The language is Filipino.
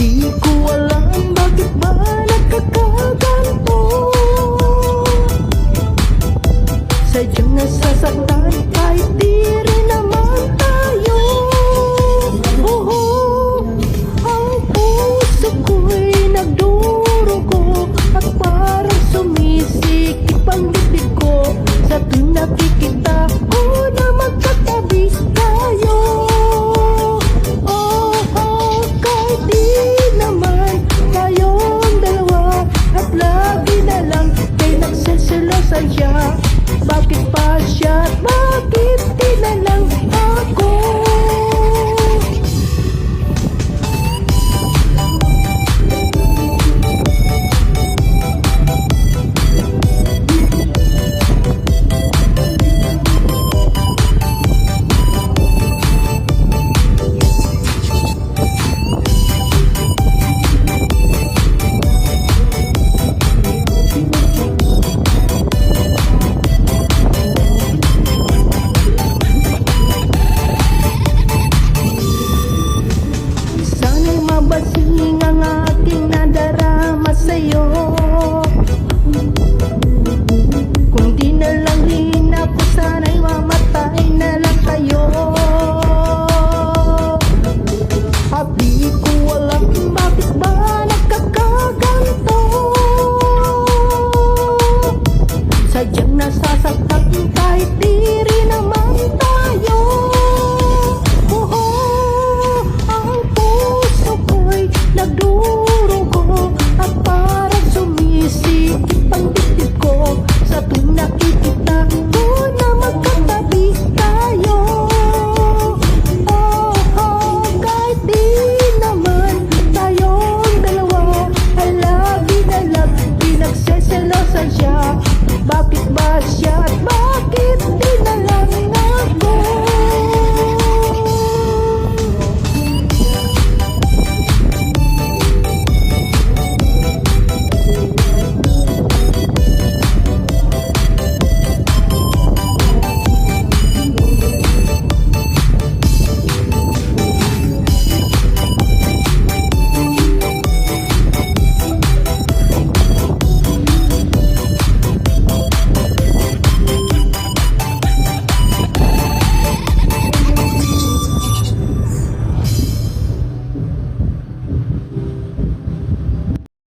Di ko alam bakit ba nagkakaganto. Sadyang nasasaktan kahit di rin naman tayo. Ang puso ko'y nagdurugo at parang sumisikip ang dibdib ko sa tuwing nakikita ko na magkatabi tayo. Kahit di naman tayong dalawa at lagi na lang kay nagseselosa siya. Bakit pa siya at bakit di na lang ako? Sana'y mabasing ang aking nadarama sa'yo. Kung di na lang rin ako sana